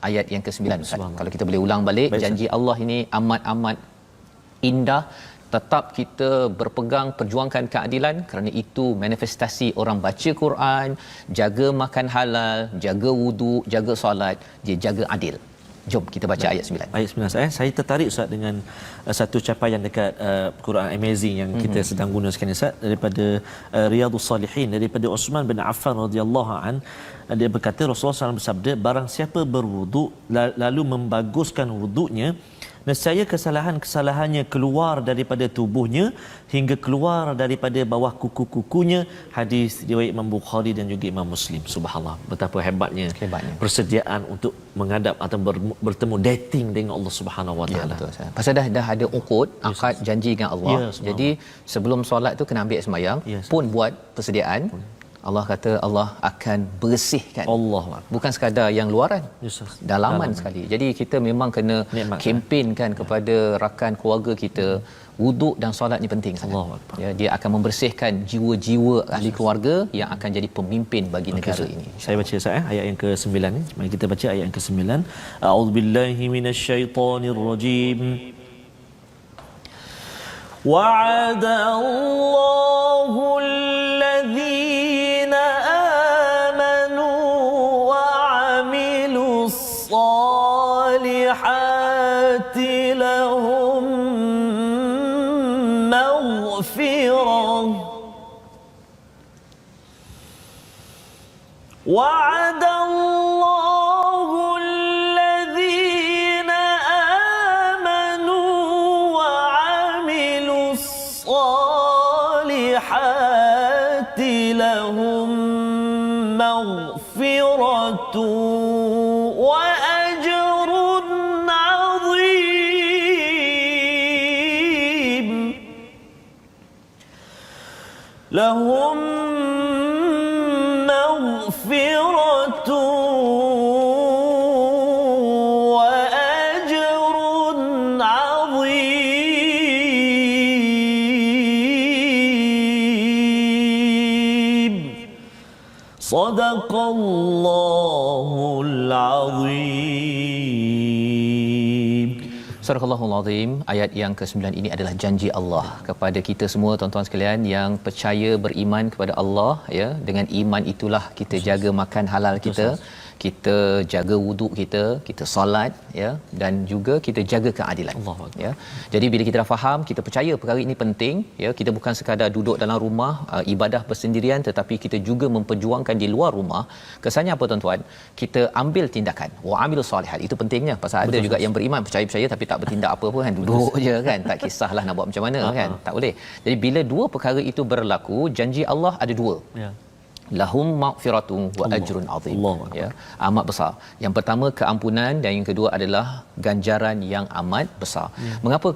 ayat yang ke-9 Ustaz. Kalau kita boleh ulang balik, Baik, janji Allah ini amat-amat indah. Tetap kita berpegang perjuangkan keadilan, kerana itu manifestasi orang baca Quran, jaga makan halal, jaga wuduk, jaga solat, dia jaga adil. Jom kita baca ayat 9. Ayat 9 saya tertarik Ustaz dengan satu capaian dekat Quran Amazing yang kita sedang guna sekarang Ustaz, daripada Riyadhus Salihin, daripada Uthman bin Affan radhiyallahu an. Dia berkata, Rasulullah SAW bersabda, barang siapa berwuduk lalu membaguskan wuduknya, nescaya kesalahan-kesalahannya keluar daripada tubuhnya hingga keluar daripada bawah kuku-kukunya. Hadis riwayat Imam Bukhari dan juga Imam Muslim. Subhanallah, betapa hebatnya persediaan untuk menghadap atau bertemu, dating dengan Allah Subhanahu Wa Taala. Ya, betul. Pasal dah ada uqud, akad janji dengan Allah. Jadi sebelum solat tu kena ambil sembahyang, pun buat persediaan. Allah kata Allah akan bersihkan. Allah, bukan sekadar yang luaran, dalaman sekali. Jadi kita memang kena kempenkan kepada rakan keluarga kita, wuduk dan solat ni penting sangat. Ya, dia akan membersihkan jiwa-jiwa ahli keluarga yang akan jadi pemimpin bagi negara ini. Saya baca ayat yang ke-9 ni. Mari kita baca ayat yang ke-9. A'udzubillahi minasyaitonirrajim. Wa'ada Allahu alladhina amanu wa 'amilus salihati lahum maghfirah. وعد الله الذين آمنوا وعملوا الصالحات لهم مغفرة وأجر عظيم. لهم مغفرة وأجر عظيم. صدق الله العظيم. Surahul Azim. Ayat yang ke-9 ini adalah janji Allah kepada kita semua tuan-tuan sekalian yang percaya, beriman kepada Allah, ya. Dengan iman itulah kita jaga makan halal kita, kita jaga wuduk kita, kita solat, ya, dan juga kita jaga keadilan. Ya. Jadi bila kita dah faham, kita percaya perkara ini penting, ya, kita bukan sekadar duduk dalam rumah ibadah bersendirian, tetapi kita juga memperjuangkan di luar rumah. Kesannya apa tuan-tuan? Kita ambil tindakan. Wa amilus solihat. Itu pentingnya, pasal ada juga yang beriman, percaya tapi tak bertindak apa-apa kan, duduk je kan, tak kisahlah nak buat macam mana kan, tak boleh. Jadi bila dua perkara itu berlaku, janji Allah ada dua. Lahum maghfiratun wa ajrun azim. Ya, amat besar. Yang pertama keampunan dan yang kedua adalah ganjaran yang amat besar. Mengapa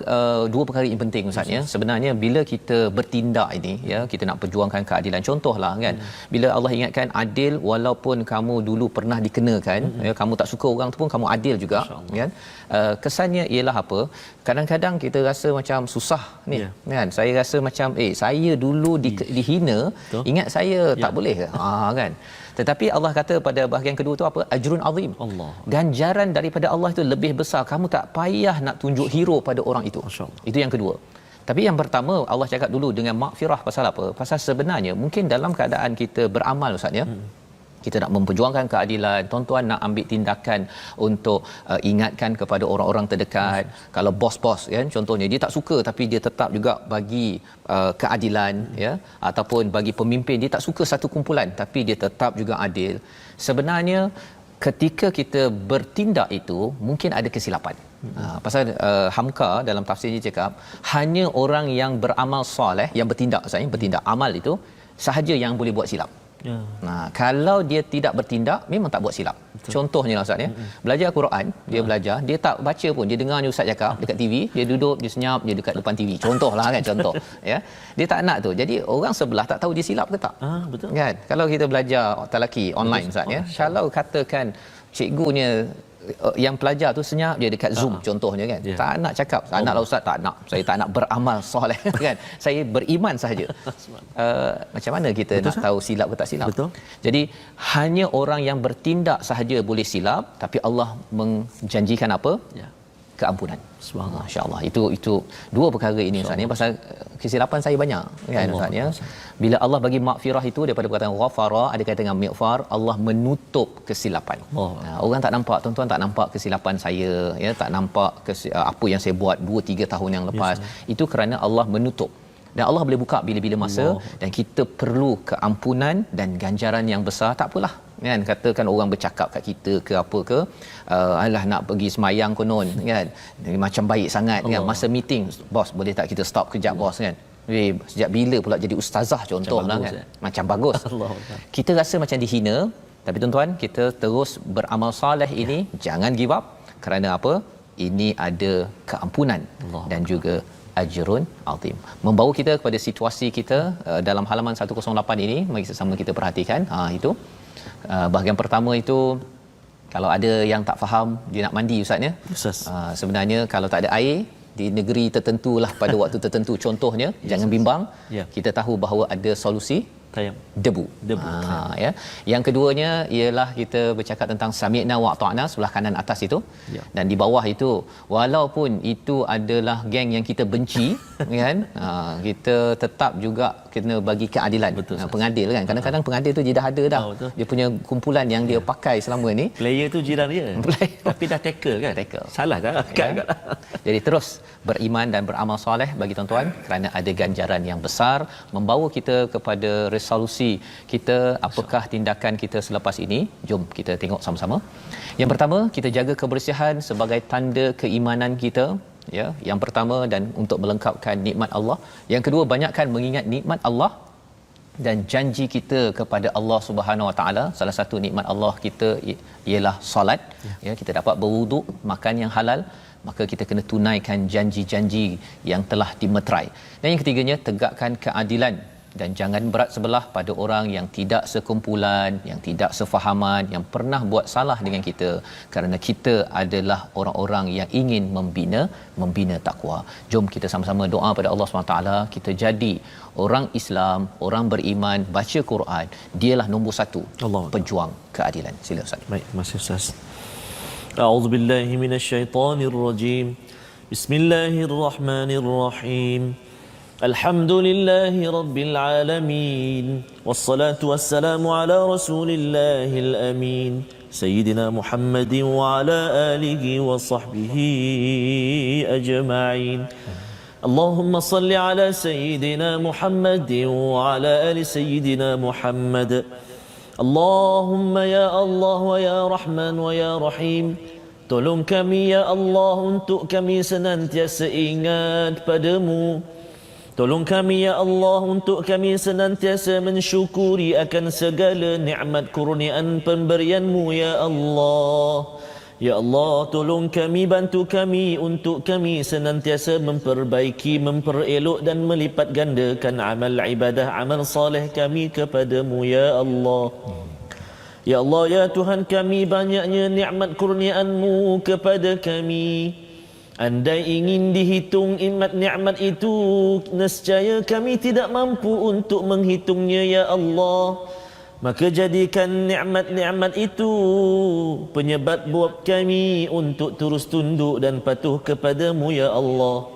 dua perkara ini penting Ustaz, ya? Sebenarnya bila kita bertindak ini, ya, kita nak perjuangkan keadilan. Contohlah kan, bila Allah ingatkan adil, walaupun kamu dulu pernah dikenakan, ya, kamu tak suka orang tu pun kamu adil juga, kan? Kesannya ialah apa? Kadang-kadang kita rasa macam susah ni, kan? Saya rasa macam saya dulu dihina, ingat saya tak boleh ke? Kan? Tetapi Allah kata pada bahagian kedua tu apa? Ajrun azim. Ganjaran daripada Allah itu lebih besar. Kamu tak payah nak tunjuk hero pada orang itu. Itu yang kedua. Tapi yang pertama Allah cakap dulu dengan maghfirah. Pasal apa? Pasal sebenarnya mungkin dalam keadaan kita beramal Ustaz, ya, kita nak memperjuangkan keadilan, tuan-tuan nak ambil tindakan untuk ingatkan kepada orang-orang terdekat. Kalau bos-bos, ya, contohnya dia tak suka tapi dia tetap juga bagi keadilan, ya, ataupun bagi pemimpin dia tak suka satu kumpulan tapi dia tetap juga adil. Sebenarnya ketika kita bertindak itu mungkin ada kesilapan. Pasal Hamka dalam tafsirnya cakap hanya orang yang beramal soleh, yang bertindak amal itu sahaja yang boleh buat silap. Kalau dia tidak bertindak memang tak buat silap. Contohnya Ustaz, ya, belajar Quran, dia belajar, dia tak baca pun, dia dengar Ustaz cakap dekat TV, dia duduk, dia senyap, dia dekat depan TV. Contohlah kan, contoh, ya. Dia tak nak tu. Jadi orang sebelah tak tahu dia silap ke tak. Betul. Kan? Kalau kita belajar talaki online Ustaz, ya, kalau katakan cikgunya yang pelajar tu senyap dia dekat Zoom contohnya kan. Tak nak cakap, tak naklah ustaz, tak nak. Saya tak nak beramal soleh kan. Saya beriman sahaja. Macam mana kita betul, nak tahu silap ke tak silap? Betul. Jadi hanya orang yang bertindak sahaja boleh silap, tapi Allah menjanjikan apa? Keampunan. Subhanallah. Masya-Allah. Itu dua perkara ini Ustaz ni, pasal kesilapan saya banyak kan Ustaz ya. Bila Allah bagi maghfirah itu daripada perkataan ghafara, ada kaitan dengan mighfar, Allah menutup kesilapan. Orang tak nampak, tuan-tuan tak nampak kesilapan saya ya, tak nampak apa yang saya buat 2-3 tahun yang lepas. Itu kerana Allah menutup. Dan Allah boleh buka bila-bila masa dan kita perlu keampunan dan ganjaran yang besar. Tak apalah kan, katakan orang bercakap kat kita ke apa ke, alah nak pergi semayang konon kan, macam baik sangat kan, masa meeting, bos boleh tak kita stop kejap bos kan, sejak bila pula jadi ustazah contohlah kan, macam bagus. Kita rasa macam dihina, tapi tuan-tuan kita terus beramal soleh ini, jangan give up. Kerana apa? Ini ada keampunan dan juga ajrun azim. Membawa kita kepada situasi kita dalam halaman 108 ini, mari sama kita perhatikan. Itu bahagian pertama itu, kalau ada yang tak faham dia nak mandi ustaz ya. Sebenarnya kalau tak ada air di negeri tertentulah pada waktu tertentu contohnya, jangan bimbang. Kita tahu bahawa ada solusi, debu. Ya. Yang keduanya ialah kita bercakap tentang sami'na wa ata'na, sebelah kanan atas itu. Dan di bawah itu, walaupun itu adalah geng yang kita benci kan, kita tetap juga kena bagi keadilan. Pengadil kan, kadang-kadang pengadil tu dia dah ada dah. Dia punya kumpulan yang dia pakai selama ni. Player tu jiran dia. Tapi dah tackle kan? Salah dah. Jadi terus beriman dan beramal soleh bagi tuan-tuan, kerana ada ganjaran yang besar membawa kita kepada resolusi kita. Apakah tindakan kita selepas ini? Jom kita tengok sama-sama. Yang pertama, kita jaga kebersihan sebagai tanda keimanan kita ya. Yang pertama, dan untuk melengkapkan nikmat Allah. Yang kedua, banyakkan mengingat nikmat Allah dan janji kita kepada Allah Subhanahu Wa Taala. Salah satu nikmat Allah kita ialah solat ya. Kita dapat berwuduk, makan yang halal, maka kita kena tunaikan janji-janji yang telah dimeterai. Dan yang ketiganya, tegakkan keadilan dan jangan berat sebelah pada orang yang tidak sekumpulan, yang tidak sefahaman, yang pernah buat salah dengan kita, kerana kita adalah orang-orang yang ingin membina takwa. Jom kita sama-sama doa pada Allah SWT, kita jadi orang Islam, orang beriman, baca Quran, dialah nombor satu pejuang keadilan. Sila Ustaz. Baik, terima kasih Ustaz. A'udzubillahi minasyaitonirrajim. Bismillahirrahmanirrahim. Alhamdulillahi Rabbil Alamin. Wassalatu wassalamu ala Rasulillahil Amin, Sayyidina Muhammadin wa ala alihi wa sahbihi ajma'in. Allahumma salli ala Sayyidina Muhammadin wa ala ali Sayyidina Muhammad. Allahumma ya Allah wa ya Rahman wa ya Rahim, tolong kami ya Allah untuk kami senantiasa ingat padamu. Tolong kami ya Allah untuk kami senantiasa mensyukuri akan segala nikmat kurniaan pemberian-Mu ya Allah. Ya Allah, tolong kami, bantu kami untuk kami senantiasa memperbaiki, memperelok dan melipat gandakan amal ibadah, amal saleh kami kepadamu ya Allah. Ya Allah, ya Tuhan kami, banyaknya nikmat kurniaan-Mu kepada kami. Andai ingin dihitung nikmat itu, nescaya kami tidak mampu untuk menghitungnya ya Allah. Maka jadikan nikmat-nikmat itu penyebab buat kami untuk terus tunduk dan patuh kepadamu ya Allah.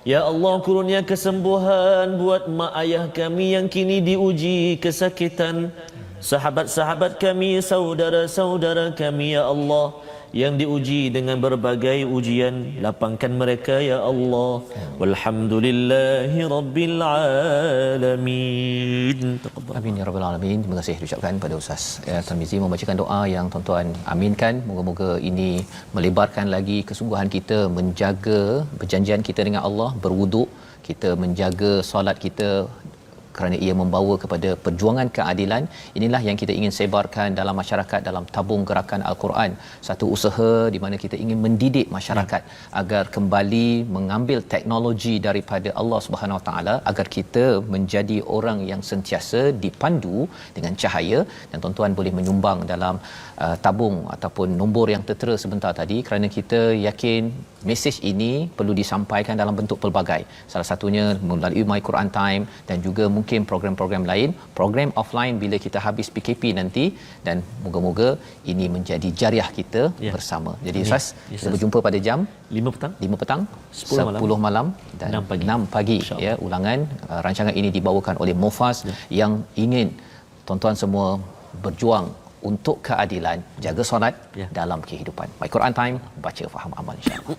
Ya Allah, kurnia kesembuhan buat mak ayah kami yang kini diuji kesakitan, sahabat-sahabat kami, saudara-saudara kami ya Allah yang diuji dengan berbagai ujian, lapangkan mereka ya Allah. Walhamdulillahi Rabbil Alamin. Amin ya Rabbal Alamin. Terima kasih diucapkan pada Ustaz Tarmizi membacakan doa yang tuan-tuan aminkan. Moga-moga ini melebarkan lagi kesungguhan kita menjaga perjanjian kita dengan Allah, berwuduk, kita menjaga solat kita kerana ia membawa kepada perjuangan keadilan. Inilah yang kita ingin sebarkan dalam masyarakat dalam tabung gerakan Al-Quran, satu usaha di mana kita ingin mendidik masyarakat agar kembali mengambil teknologi daripada Allah Subhanahu Wa Taala agar kita menjadi orang yang sentiasa dipandu dengan cahaya. Dan tuan-tuan boleh menyumbang dalam tabung ataupun nombor yang tertera sebentar tadi, kerana kita yakin mesej ini perlu disampaikan dalam bentuk pelbagai, salah satunya melalui My Quran Time dan juga mungkin program-program lain, program offline bila kita habis PKP nanti, dan moga-moga ini menjadi jariah kita bersama. Jadi Ustaz, kita berjumpa pada jam 5 petang 10 malam dan 6 pagi ya. Ulangan rancangan ini dibawakan oleh Mufas yang ingin tuan-tuan semua berjuang untuk keadilan, jaga solat dalam kehidupan. My Quran Time, baca faham amal insya-Allah.